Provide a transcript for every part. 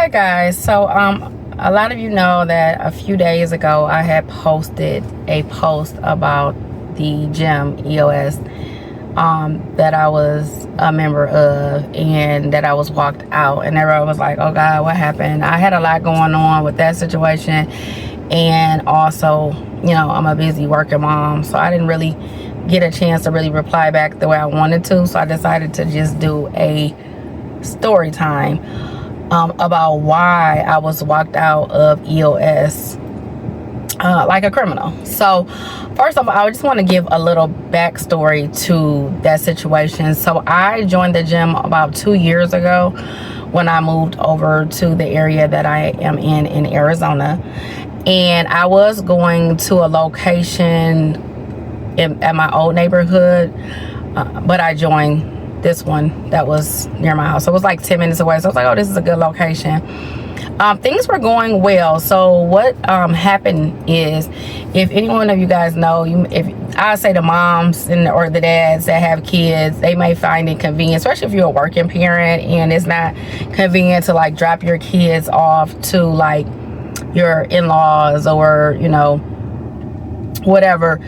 Okay, guys, so a lot of you know that a few days ago I had posted a post about the gym EOS that I was a member of and that I was walked out, and everyone was like, oh God, what happened? I had a lot going on with that situation, and also, you know, I'm a busy working mom, so I didn't really get a chance to really reply back the way I wanted to, so I decided to just do a story time about why I was walked out of EOS like a criminal. So first of all, I just want to give a little backstory to that situation. So I joined the gym about 2 years ago when I moved over to the area that I am in Arizona, and I was going to a location at my old neighborhood, but I joined this one that was near my house. So it was like 10 minutes away. So I was like, oh, this is a good location. Things were going well. So what happened is, if any one of you guys know, if I say the moms or the dads that have kids, they may find it convenient, especially if you're a working parent and it's not convenient to like drop your kids off to like your in-laws or, you know, whatever.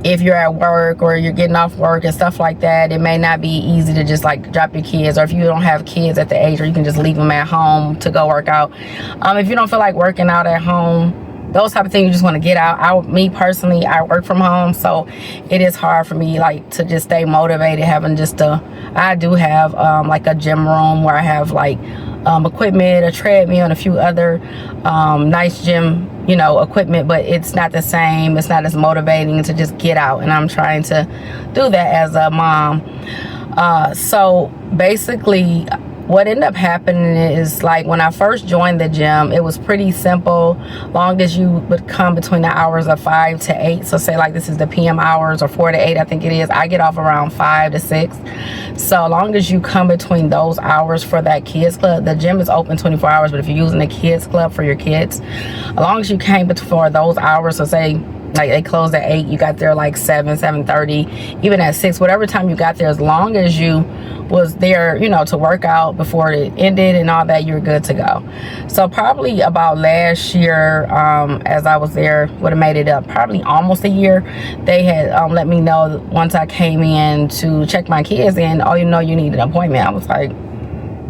If you're at work or you're getting off work and stuff like that, it may not be easy to just like drop your kids, or if you don't have kids at the age where you can just leave them at home to go work out. If you don't feel like working out at home, those type of things, you just want to get out. Me personally, I work from home, so it is hard for me like to just stay motivated having just I do have like a gym room where I have like equipment, a treadmill, and a few other nice gym, you know, equipment, but it's not the same. It's not as motivating to just get out, and I'm trying to do that as a mom. So basically what ended up happening is, like, when I first joined the gym, it was pretty simple. Long as you would come between the hours of 5 to 8, so say like this is the PM hours, or 4 to 8 I think it is. I get off around 5 to 6. So long as you come between those hours for that kids club, the gym is open 24 hours, but if you're using the kids club for your kids, as long as you came before those hours, so say like they closed at 8, you got there like 7:30, even at 6, whatever time you got there, as long as you was there, you know, to work out before it ended and all that, you're good to go. So probably about last year, as I was there, would have made it up probably almost a year, they had let me know once I came in to check my kids in, oh, you know, you need an appointment. I was like,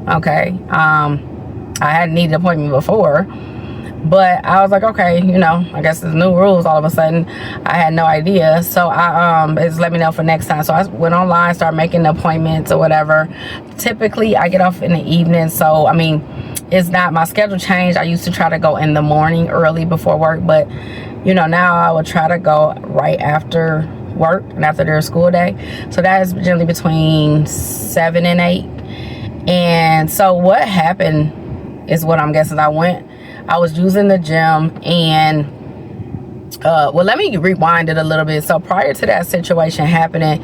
okay. I hadn't needed an appointment before, but I was like, okay, you know, I guess there's new rules all of a sudden. I had no idea. So I just let me know for next time. So I went online, started making appointments or whatever. Typically I get off in the evening, so I mean, it's not, my schedule changed. I used to try to go in the morning early before work, but you know, now I would try to go right after work and after their school day. So that is generally between 7 and 8. And so what happened is, what I'm guessing, I was using the gym, and well, let me rewind it a little bit. So prior to that situation happening,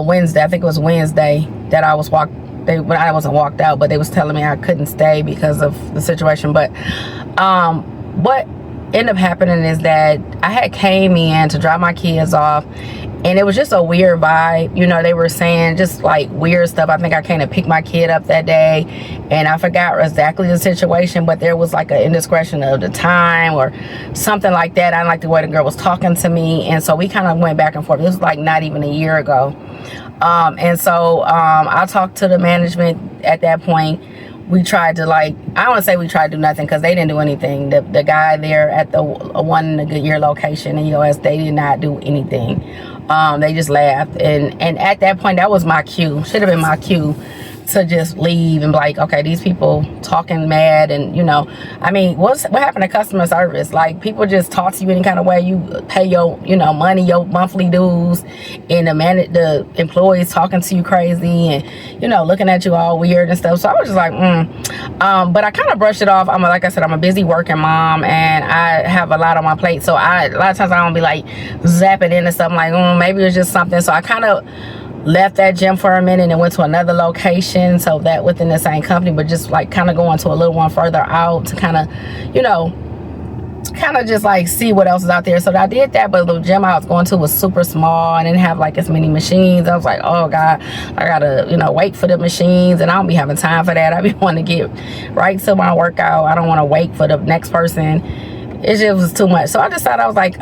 Wednesday, I think it was Wednesday, that I was when I wasn't walked out, but they was telling me I couldn't stay because of the situation. But what ended up happening is that I had came in to drop my kids off, and it was just a weird vibe. You know, they were saying just like weird stuff. I think I came to pick my kid up that day, and I forgot exactly the situation, but there was like an indiscretion of the time or something like that. I didn't like the way the girl was talking to me, and so we kind of went back and forth. This was like not even a year ago. And so I talked to the management at that point. We tried to, like, I don't want to say we tried to do nothing, because they didn't do anything. The guy there at the one in the Goodyear location in EOS, they did not do anything. They just laughed, and at that point, that was my cue. Should have been my cue to just leave and be like, okay, these people talking mad, and you know, I mean, what happened to customer service? Like, people just talk to you any kind of way. You pay your, you know, money, your monthly dues, and the employees talking to you crazy, and you know, looking at you all weird and stuff. So I was just like, but I kind of brushed it off. Like I said, I'm a busy working mom, and I have a lot on my plate. So a lot of times I don't be like zapping into something like, maybe it's just something. So I kind of left that gym for a minute and went to another location, so that within the same company, but just like kind of going to a little one further out to kind of, you know, kind of just like see what else is out there. So I did that, but the gym I was going to was super small and didn't have like as many machines. I was like, oh God, I gotta, you know, wait for the machines, and I don't be having time for that. I be wanting to get right to my workout. I don't want to wait for the next person. It just was too much. So I decided, I was like,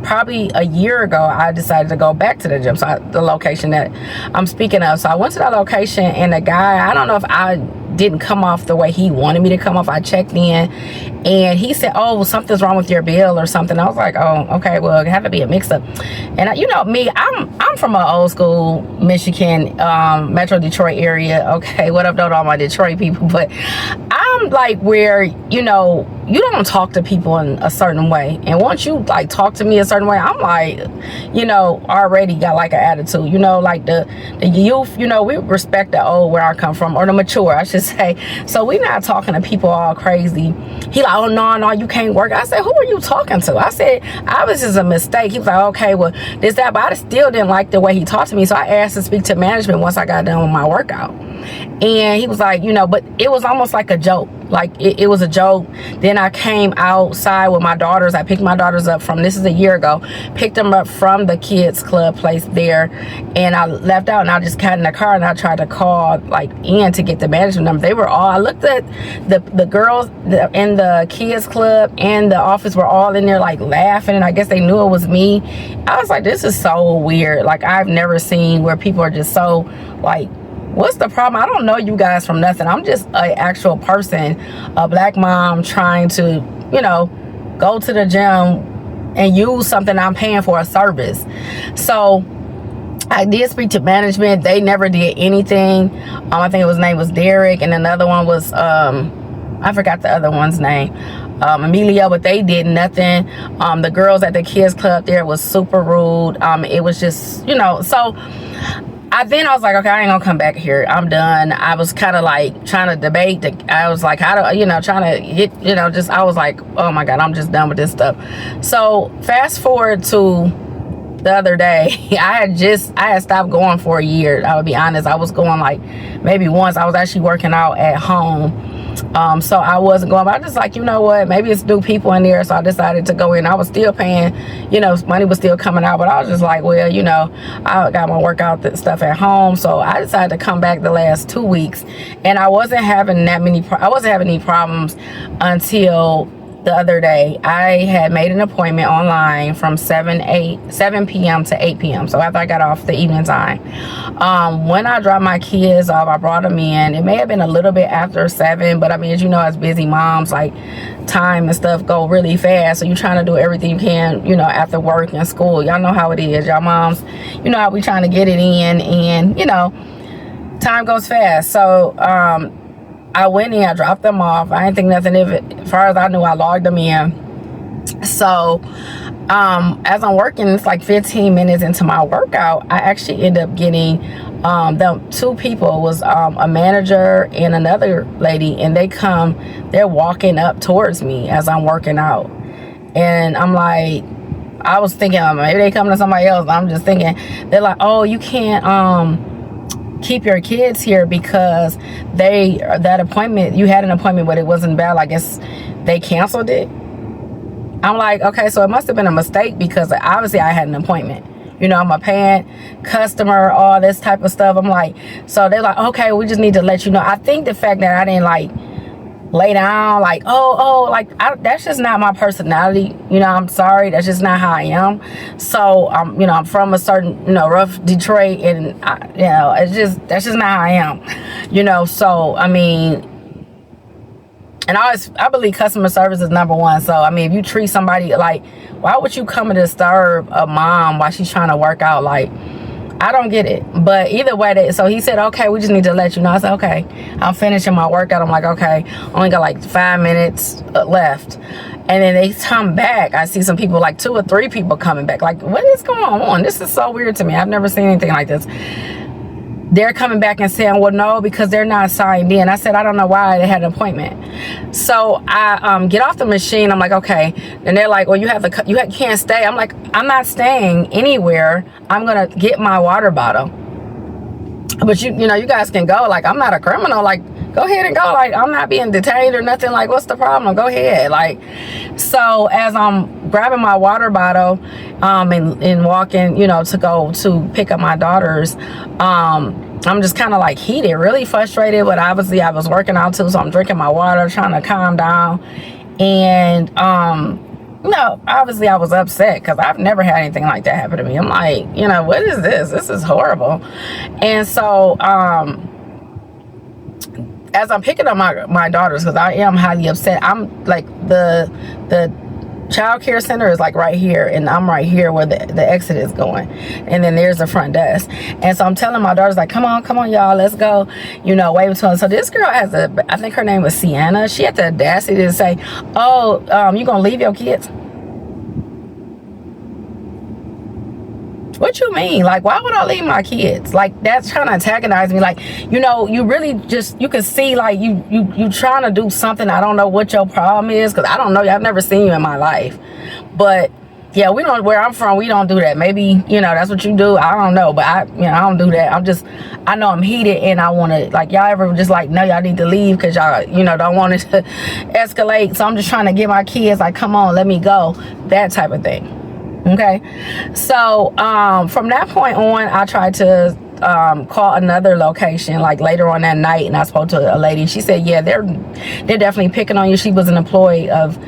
probably a year ago, I decided to go back to the gym. So the location that I'm speaking of. So I went to that location, and the guy, I don't know if I didn't come off the way he wanted me to come off. I checked in, and he said, oh, well, something's wrong with your bill or something. I was like, oh, okay, well, it had to be a mix-up. And you know me, I'm from an old school Michigan, Metro Detroit area. Okay, what up to all my Detroit people? But I'm like where, you know, you don't talk to people in a certain way, and once you like talk to me a certain way, I'm like, you know, already got like an attitude, you know, like the youth, you know, we respect the old where I come from, or the mature, I should say. So we not talking to people all crazy. He like, oh no, you can't work. I said, who are you talking to? I said, I was just a mistake. He was like, okay, well, this, that, but I still didn't like the way he talked to me. So I asked to speak to management once I got done with my workout. And he was like, you know, but it was almost like a joke. Like it was a joke. Then I came outside with my daughters. I picked my daughters up from, this is a year ago, picked them up from the kids club place there, and I left out, and I just got in the car, and I tried to call like in to get the management number. They were all, I looked at the girls in the kids club and the office were all in there like laughing, and I guess they knew it was me. I was like, this is so weird. Like, I've never seen where people are just so like, what's the problem? I don't know you guys from nothing. I'm just an actual person, a black mom trying to, you know, go to the gym and use something I'm paying for, a service. So I did speak to management. They never did anything. I think his name was Derek, and another one was, I forgot the other one's name. Emilio, but they did nothing. The girls at the kids club there was super rude. It was just, you know, so then I was like, okay, I ain't gonna come back here. I'm done. I was kind of like trying to debate. I was like, how do, you know, trying to get, you know, just, I was like, oh my God, I'm just done with this stuff. So fast forward to the other day, I had stopped going for a year. I would be honest. I was going like maybe once. I was actually working out at home. So I wasn't going, but I just like, you know what, maybe it's new people in there. So I decided to go in. I was still paying, you know, money was still coming out, but I was just like, well, you know, I got my workout stuff at home. So I decided to come back the last 2 weeks, and I wasn't having any problems until the other day. I had made an appointment online from 7 p.m. to 8 p.m. So after I got off the evening time, when I dropped my kids off, I brought them in. It may have been a little bit after 7, but I mean, as you know, as busy moms, like time and stuff go really fast. So you're trying to do everything you can, you know, after work and school. Y'all know how it is. Y'all moms, you know how we trying to get it in, and you know, time goes fast. So I went in, I dropped them off. I didn't think nothing of it. As far as I knew, I logged them in. So as I'm working, it's like 15 minutes into my workout, I actually end up getting the 2 people, was a manager and another lady, and they're walking up towards me as I'm working out. And I'm like, I was thinking, maybe they coming to somebody else. I'm just thinking, they're like, oh, you can't keep your kids here because that appointment, you had an appointment but it wasn't valid. I guess they canceled it. I'm like, okay, so it must have been a mistake, because obviously I had an appointment. You know, I'm a paying customer, all this type of stuff. I'm like, so they're like, okay, we just need to let you know. I think the fact that I didn't like lay down like, like that's just not my personality. You know, I'm sorry, that's just not how I am. So you know, I'm from a certain, you know, rough Detroit, and you know, that's just not how I am. You know, so I mean, and I believe customer service is number one. So I mean, if you treat somebody like, why would you come and disturb a mom while she's trying to work out? Like, I don't get it. But either way, so he said, okay, we just need to let you know. I said, okay. I'm finishing my workout. I'm like, okay, only got like 5 minutes left. And then they come back. I see some people, like 2 or 3 people coming back. Like, what is going on? This is so weird to me. I've never seen anything like this. They're coming back and saying, well, no, because they're not signed in. I said, I don't know why they had an appointment. So I get off the machine. I'm like, okay. And they're like, well, you can't stay. I'm like, I'm not staying anywhere. I'm going to get my water bottle. But you know, you guys can go. Like, I'm not a criminal. Like, go ahead and go. Like, I'm not being detained or nothing. Like, what's the problem? Go ahead. Like, so as I'm grabbing my water bottle and walking, you know, to go to pick up my daughters, I'm just kind of like heated, really frustrated, but obviously I was working out too, so I'm drinking my water, trying to calm down. And no, obviously I was upset because I've never had anything like that happen to me. I'm like, you know, what is this? This is horrible. And so as I'm picking up my daughters, because I am highly upset, I'm like, the child care center is like right here, and I'm right here where the exit is going, and then there's the front desk. And so I'm telling my daughters, like, come on y'all, let's go, you know, wave to them. So this girl has I think her name was Sienna. She had the audacity to say, oh, you gonna leave your kids? What you mean? Like, why would I leave my kids? Like, that's trying to antagonize me. Like, you know, you really just, you can see, like, you trying to do something. I don't know what your problem is, because I don't know. I've never seen you in my life. But yeah, we don't, where I'm from, we don't do that. Maybe, you know, that's what you do. I don't know. But I don't do that. I know I'm heated, and I want to, like, y'all ever just like, no, y'all need to leave because y'all, you know, don't want it to escalate. So I'm just trying to get my kids, like, come on, let me go. That type of thing. Okay, so from that point on, I tried to call another location, like later on that night, and I spoke to a lady. She said, yeah, they're definitely picking on you. She was an employee of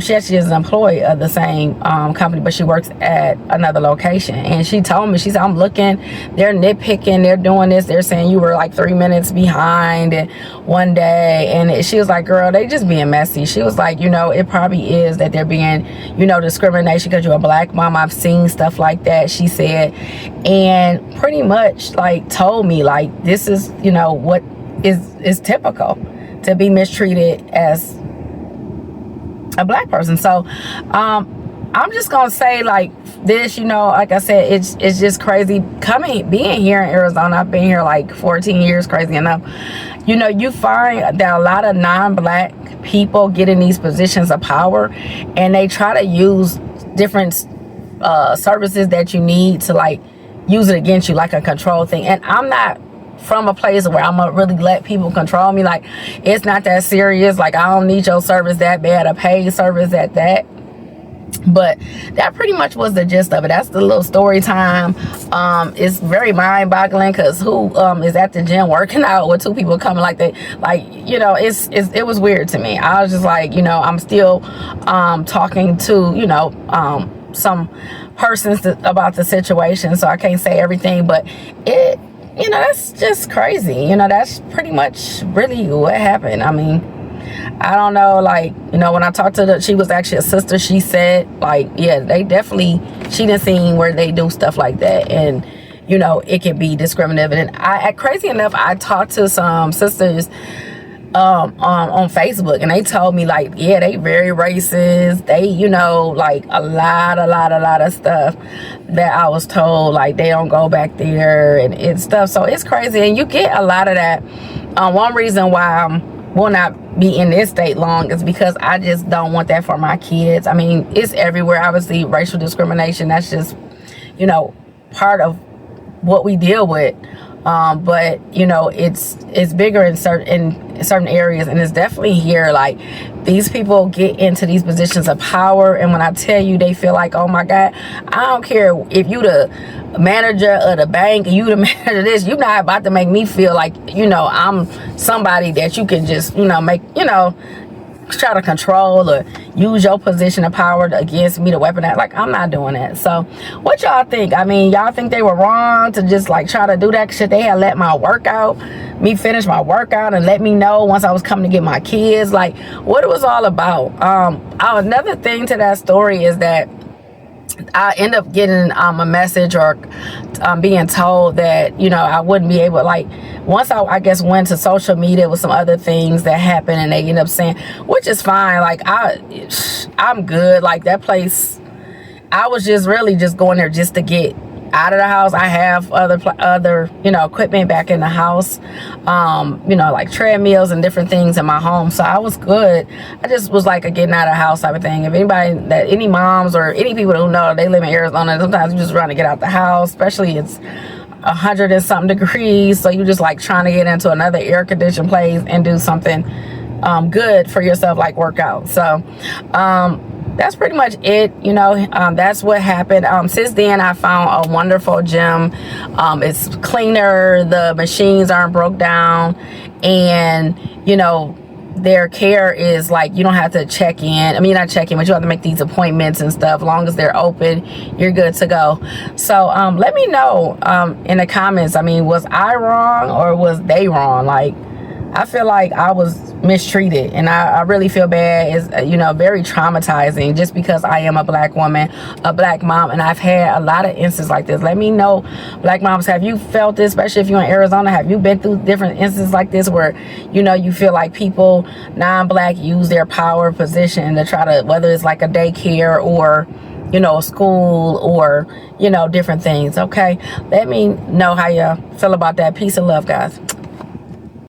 she actually is an employee of the same company, but she works at another location. And she told me, she said, I'm looking, they're nitpicking, they're doing this, they're saying you were like 3 minutes behind one day. And she was like, girl, they just being messy. She was like, you know, it probably is that they're being, you know, discrimination because you're a black mom. I've seen stuff like that, she said. And pretty much like told me, like, this is, you know, what is typical to be mistreated as a black person. So I'm just gonna say like this, you know, like I said, it's just crazy being here in Arizona. I've been here like 14 years, crazy enough. You know, you find that a lot of non-black people get in these positions of power, and they try to use different services that you need to like use it against you, like a control thing. And I'm not from a place where I'm gonna really let people control me. Like, it's not that serious. Like, I don't need your service that bad, a paid service at that. But that pretty much was the gist of it. That's the little story time. It's very mind-boggling because who is at the gym working out with two people coming like that? Like, you know, it was weird to me. I was just like, you know, I'm still talking to, you know, some persons about the situation, so I can't say everything, but it, you know, that's just crazy. You know, that's pretty much really what happened. I mean, I don't know, like, you know, when I talked to she was actually a sister, she said, like, yeah, they definitely, she didn't see where they do stuff like that, and, you know, it can be discriminative. And crazy enough, I talked to some sisters on Facebook, and they told me, like, yeah, they very racist. They, you know, like a lot of stuff that I was told, like, they don't go back there and stuff. So it's crazy, and you get a lot of that. One reason why I will not be in this state long is because I just don't want that for my kids. I mean, it's everywhere. Obviously, racial discrimination, that's just, you know, part of what we deal with. But you know, it's bigger in certain areas, and it's definitely here. Like, these people get into these positions of power, and when I tell you, they feel like, oh my God, I don't care if you the manager of the bank and you the manager of this, you're not about to make me feel like, you know, I'm somebody that you can just, you know, make, you know, try to control or use your position of power against me to weaponize. Like, I'm not doing that. So what y'all think? I mean, y'all think they were wrong to just like try to do that? Should they have let me finish my workout and let me know once I was coming to get my kids? Like, what it was all about. Another thing to that story is that I end up getting a message or being told that, you know, I wouldn't be able, like, once I guess went to social media with some other things that happened, and they end up saying, which is fine, like, I'm good. Like, that place, I was just really just going there just to get out of the house. I have other you know, equipment back in the house, you know, like treadmills and different things in my home, so I was good. I just was like a getting out of the house type of thing. If any moms or any people who know, they live in Arizona, sometimes you just want to get out the house, especially it's 100 and something degrees, so you just like trying to get into another air conditioned place and do something good for yourself, like work out. So that's pretty much it. That's what happened. Since then, I found a wonderful gym. It's cleaner, the machines aren't broke down, and their care is like, you don't have to check in. I mean, not check in, but you have to make these appointments and stuff. As long as they're open, you're good to go. So let me know in the comments. I mean, was I wrong or was they wrong? Like, I feel like I was mistreated, and I really feel bad. It's very traumatizing, just because I am a black woman, a black mom, and I've had a lot of instances like this. Let me know, black moms, have you felt this? Especially if you're in Arizona, have you been through different instances like this where you feel like people non-black use their power position to try to, whether it's like a daycare or a school or different things? Okay, let me know how you feel about that. Peace and love, guys.